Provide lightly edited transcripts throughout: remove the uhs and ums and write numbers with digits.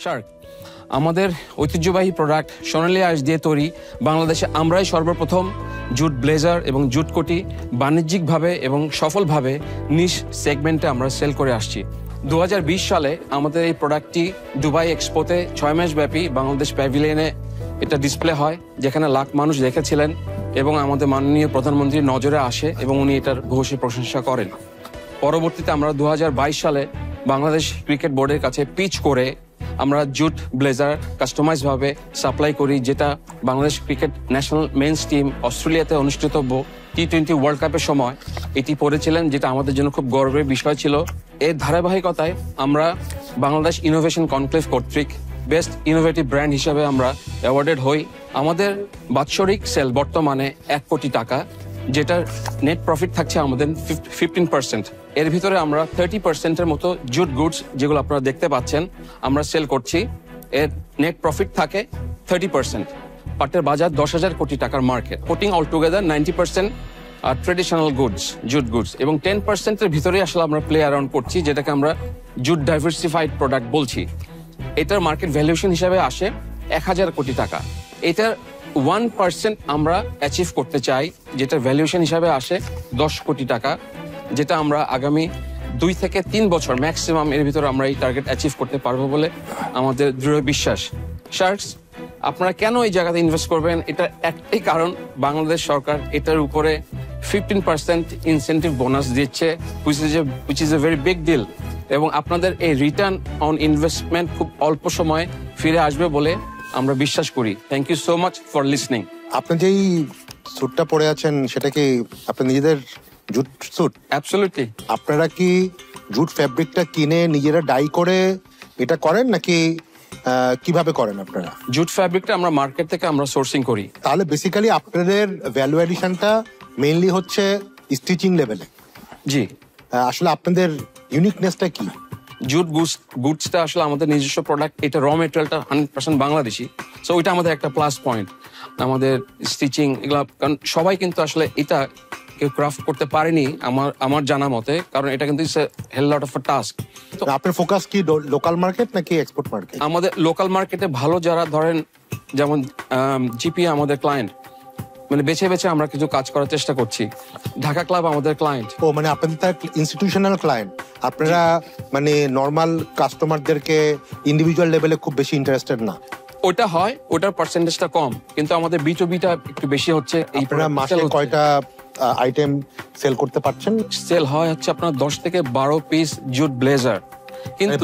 Shark আমাদের ঐতিহ্যবাহী product সোনালী আঁশ দিয়ে তৈরি বাংলাদেশে আমরাই সর্বপ্রথম জুট ব্লেজার এবং জুট কোটি বাণিজ্যিকভাবে এবং সফলভাবে নিশ সেগমেন্টে আমরা সেল করে আসছি। 2020 সালে আমাদের এই প্রোডাক্টটি দুবাই এক্সপোতে 6 মাস ব্যাপী বাংলাদেশ প্যাভিলিয়নে এটা ডিসপ্লে হয়, যেখানে লাখ মানুষ দেখেছিলেন এবং আমাদের মাননীয় প্রধানমন্ত্রীর নজরে আসে এবং উনি এটার ভূয়সী প্রশংসা করেন। পরবর্তীতে আমরা 2022 সালে বাংলাদেশ ক্রিকেট বোর্ডের কাছে পিচ করে আমরা জুট ব্লেজার কাস্টমাইজ ভাবে সাপ্লাই করি, যেটা Bangladesh cricket national men's team অস্ট্রেলিয়াতে অনুষ্ঠিতব্য T20 ওয়ার্ল্ড কাপের সময় এটি পরেছিলেন, যেটা আমাদের জন্য খুব গর্বের বিষয় ছিল। এর ধারাবাহিকতায় আমরা বাংলাদেশ ইনোভেশন কনক্লেভ কর্তৃক বেস্ট ইনোভেটিভ ব্র্যান্ড হিসেবে আমরা অ্যাওয়ার্ডেড হই। আমাদের বাৎসরিক সেল বর্তমানে 1 কোটি টাকা, যেটার নেট প্রফিট থাকছে আমাদের 15%। এর ভিতরে আমরা 30%-এর মতো জুট গুডস, যেগুলো আপনারা দেখতে পাচ্ছেন, আমরা সেল করছি। এর নেট প্রফিট থাকে 30%। পাটের বাজার 10,000 কোটি টাকার market. Putting all together 90% traditional goods, jute goods, এবং 10%-এর ভিতরে আসলে আমরা প্লে অ্যারাউন্ড করছি, যেটাকে আমরা জুট ডাইভার্সিফাইড প্রোডাক্ট বলছি। এটার মার্কেট ভ্যালুয়েশন হিসাবে আসে 1,000 কোটি টাকা। এটার 1% আমরা অ্যাচিভ করতে চাই, যেটার ভ্যালুয়েশন হিসাবে আসে 10 কোটি টাকা, যেটা আমরা আগামী 2 থেকে 3 বছর ম্যাক্সিমাম এর ভিতরে আমরা এই টার্গেট অ্যাচিভ করতে পারবো বলে আমাদের দৃঢ় বিশ্বাস। শার্কস, আপনারা কেন এই জায়গাতে ইনভেস্ট করবেন? এটা একটাই কারণ, বাংলাদেশ সরকার এটার উপরে 15% ইনসেন্টিভ বোনাস দিচ্ছে, which is a very big deal, এবং আপনাদের এই রিটার্ন অন ইনভেস্টমেন্ট খুব অল্প সময়ে ফিরে আসবে বলে আমরা বিশ্বাস করি। Thank you so much for listening. আপনি যেই স্যুটটা পরে আছেন সেটা কি আপনার নিজেদের জুট স্যুট? অ্যাবসলিউটলি। আপনারা কি জুট ফ্যাব্রিকটা কিনে নিজেরা ডাই করে এটা করেন, নাকি কিভাবে করেন আপনারা? জুট ফ্যাব্রিকটা আমরা মার্কেট থেকে আমরা সোর্সিং করি। তাহলে বেসিক্যালি আপনাদের ভ্যালু এডিশনটা মেইনলি হচ্ছে স্টিচিং লেভেলে। জি। আসলে আপনাদের ইউনিকনেসটা কি? জুট গুডসটা আসলে আমাদের নিজস্ব প্রোডাক্ট, এটা র মেটেরিয়ালটা 100% বাংলাদেশি, সো ওইটা আমাদের একটা প্লাস পয়েন্ট। আমাদের স্টিচিং এগুলা, কারণ সবাই কিন্তু আসলে এটা কেউ ক্রাফট করতে পারেনি আমার জানা মতে, কারণ এটা কিন্তু হেল লট অফ আ টাস্ক। তো আপনার ফোকাস কি লোকাল মার্কেট নাকি এক্সপোর্ট মার্কেট? আমাদের লোকাল মার্কেটে ভালো যারা, ধরেন যেমন জিপি আমাদের ক্লায়েন্ট, মানে বেছে বেছে আমরা কিছু কাজ করার চেষ্টা করছি। ঢাকা ক্লাব আমাদের ক্লায়েন্ট। ও মানে আপনাদের তার ইনস্টিটিউশনাল ক্লায়েন্ট, আপনারা মানে নরমাল কাস্টমারদেরকে ইন্ডিভিজুয়াল লেভেলে খুব বেশি ইন্টারেস্টেড না? ওটা হয়, ওটার পার্সেন্টেজটা কম, কিন্তু আমাদের B2Bটা একটু বেশি হচ্ছে। আপনারা মাসে কয়টা আইটেম সেল করতে পারছেন? সেল হয় হচ্ছে আপনার 10 থেকে 12 পিস জুট ব্লেজার, কিন্তু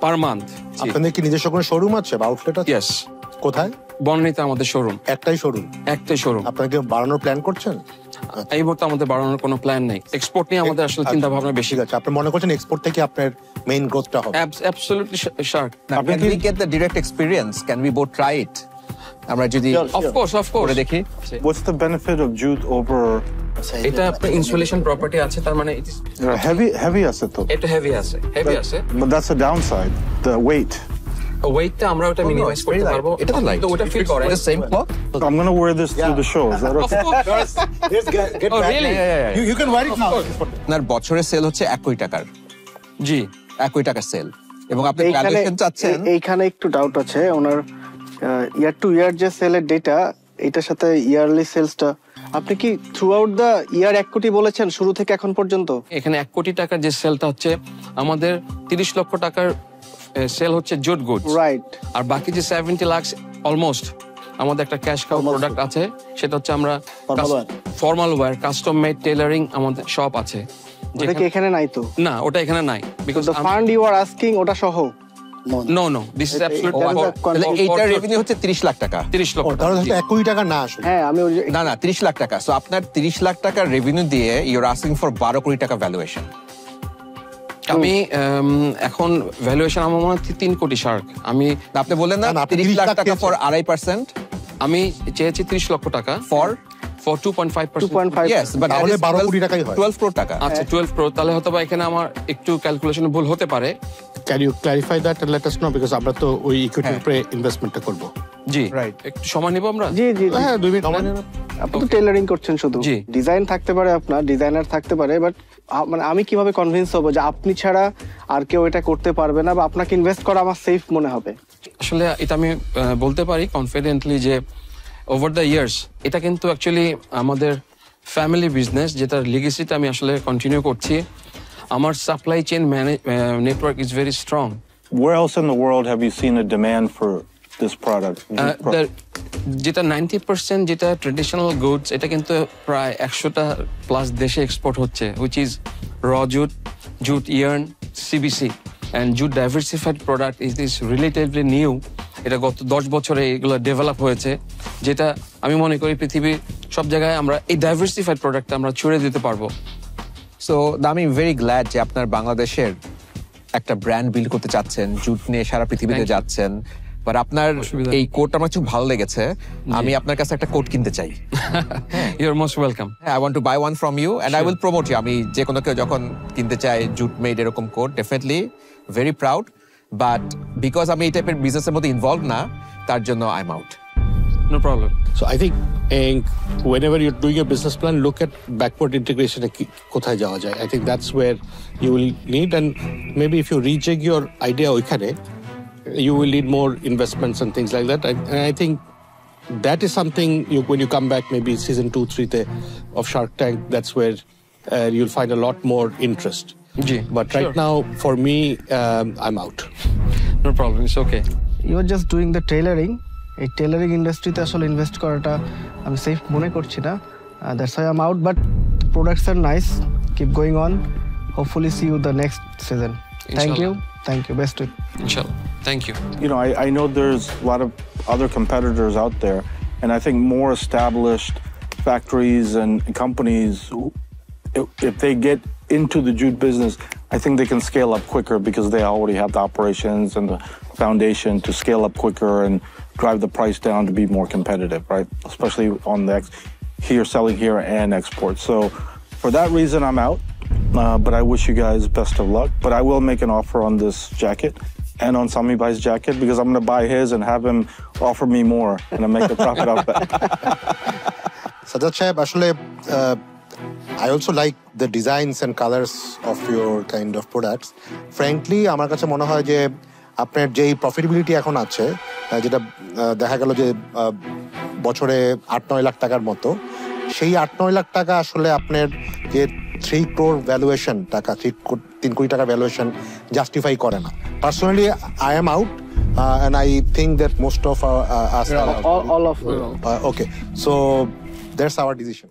পার মান্থ। আপনাদের কি নিজস্ব কোনো শোরুম আছে বা আউটলেট আছে? ইয়েস। কোথায়? বনানীতে আমাদের শোরুম। একটাই শোরুম? একটাই শোরুম। আপনারা কি বাড়ানোর প্ল্যান করছেন? এই মুহূর্তে আমাদের বাড়ানোর কোনো প্ল্যান নেই। এক্সপোর্ট নিয়ে আমাদের আসলে চিন্তা ভাবনা বেশি আছে। আপনি মনে করছেন এক্সপোর্ট থেকে আপনার মেইন গ্রোথটা হবে? Absolutely Shark. Can we get the direct experience? Can we both try it? আমরা যদি অফ কোর্স দেখি। What's the benefit of jute over? এটা আপনার ইনসুলেশন প্রপার্টি আছে, তার মানে heavy আছে তো? এটা হেভি আছে, হেভি আছে। But that's the downside, the weight. ওয়েটটা আমরা ওটা মিনিমাইজ করতে পারবো। এটা তো লাইট, ওটা ফিল করে the same cloth. I'm going to wear this to the show. Is that okay? Get Oh, back. really? You can wear it now. আপনার বছরের সেল হচ্ছে 1 কোটি টাকার। জি, 1 কোটি টাকার সেল, এবং আপনি ভ্যালুয়েশন চাচ্ছেন। এইখানে একটু ডাউট আছে, ওনার ইয়ার টু ইয়ার যে সেলের ডেটা, এটার সাথে ইয়ারলি সেলসটা আপনি কি থ্রু আউট দা ইয়ার 1 কোটি বলেছেন শুরু থেকে এখন পর্যন্ত? এখানে 1 কোটি টাকার যে সেলটা হচ্ছে, আমাদের 30 লক্ষ টাকার সেল হচ্ছে জুট গুডস, রাইট। আর বাকি যে 70 লাখ অলমোস্ট আমাদের একটা ক্যাশ কাউ প্রোডাক্ট আছে, সেটা হচ্ছে আমরা formal wire, custom made tailoring আমাদের শপ আছে। যেটা কি এখানে নাই তো? না, ওটা এখানে নাই, because the fund you are asking ওটা সহ? No, this is absolutely. এইটা রেভিনিউ হচ্ছে 30 লাখ টাকা। 30 লক্ষ। তাহলে 1 কোটি টাকা না আসলে? হ্যাঁ, আমি না 30 লাখ টাকা। সো আপনার 30 লাখ টাকার রেভিনিউ দিয়ে ইউ আর আস্কিং ফর 12 কোটি টাকা ভ্যালুয়েশন। আমি এখন ভ্যালুয়েশন আমার মনে হয় 3 কোটি শার্ক। আপনি বললেন না 30 লাখ টাকা ফর 2.5%? আমি চেয়েছি 30 লক্ষ টাকা ফর 2.5%। Yes, but তাহলে 12 কোটি টাকাই হয়। 12 crore টাকা। আচ্ছা, 12 crore। তাহলে হয়তো বা এখানে আমার একটু ক্যালকুলেশনে ভুল হতে পারে। Can you clarify that and let us know, because আমরা তো ওই ইকুইটির উপরে ইনভেস্টমেন্টটা করব। জি Right. একটু সময় নিব আমরা। জি জি জি। হ্যাঁ 2 মিনিট আপনি তো টেলারিং করছেন শুধু, জি। ডিজাইন থাকতে পারে, আপনার ডিজাইনার থাকতে পারে, বাট মানে আমি কিভাবে কনভিন্স হব যে আপনি ছাড়া আর কেউ এটা করতে পারবে না, বা আপনাকে ইনভেস্ট করা আমার সেফ মনে হবে? আসলে এটা আমি বলতে পারি কনফিডেন্টলি যে ওভার দ্য ইয়ার্স এটা কিন্তু অ্যাকচুয়ালি আমাদের ফ্যামিলি বিজনেস, যেটার লিগেসিটা আমি আসলে কন্টিনিউ করছি। আমার supply chain network is very strong. Where else in the world have you seen a demand for this product? যেটা 90% যেটা ট্রেডিশনাল গুডস, এটা কিন্তু প্রায় 100টা প্লাস দেশে এক্সপোর্ট হচ্ছে, হুইচ ইজ র jute, jute yarn, CBC and jute diversified product is this relatively new. এটা গত 10 বছরে এগুলো ডেভেলপ হয়েছে, যেটা আমি মনে করি পৃথিবীর সব জায়গায় আমরা এই ডাইভার্সিফাইড প্রোডাক্টটা আমরা ছড়িয়ে দিতে পারবো। সো আমি ভেরি গ্ল্যাড যে আপনার বাংলাদেশের একটা ব্র্যান্ড বিল্ড করতে চাচ্ছেন, জুট নিয়ে সারা পৃথিবীতে Thank you. যাচ্ছেন। বাট আপনার অসুবিধা এই কোটটা আমার খুব ভালো লেগেছে, আমি আপনার কাছে একটা কোট কিনতে চাই। You are most welcome. I want to buy one from you and I will promote you. আমি যে কোনো কেউ যখন কিনতে চাই জুট মেড এরকম coat, definitely very proud, but because আমি এই টাইপের বিজনেসের মধ্যে ইনভলভ না, তার জন্য I am out. No problem. So I think whenever you're doing a business plan, look at backward integration. কোথায় যাওয়া যায়? I think that's where you will need, and maybe if you rejig your idea ওইখানে, you will need more investments and things like that. And I think that is something when you come back, maybe season 2, 3 of Shark Tank, that's where you'll find a lot more interest. জি, But right sure. now, for me, I'm out. No problem, it's okay. You are just doing the tailoring. এই tailoring ইন্ডাস্ট্রিতে আসলে invest করাটা আমি safe মনে করছি না, that's why I am out. But products are nice, keep going on, hopefully see you the next season. Thank you, thank you, best with. ইনশাআল্লাহ, thank you. You know, I know there's a lot of other competitors out there, and I think more established factories and companies, if they get into the jute business, I think they can scale up quicker because they already have the operations and the foundation to scale up quicker and drive the price down to be more competitive, right? Especially on the here, selling here and export. So for that reason, I'm out. But I wish you guys best of luck. But I will make an offer on this jacket and on Sami Bhai's jacket, because I'm going to buy his and have him offer me more, and I make a profit off that. Sajjad Saib, আসলে I also like the designs and colors of your kind of products. Frankly, আমার কাছে মনে হয় যে আপনার যেই profitability এখন আছে, যেটা দেখা গেল যে বছরে 8-9 লাখ টাকার মতো, সেই 8-9 লাখ টাকা আসলে আপনার যে 3 crore ভ্যালুয়েশন টাকা, 3 কোটি টাকা ভ্যালুয়েশন জাস্টিফাই করে না। Personally I am out, and I think that most of us are out. All of Okay, so that's our decision.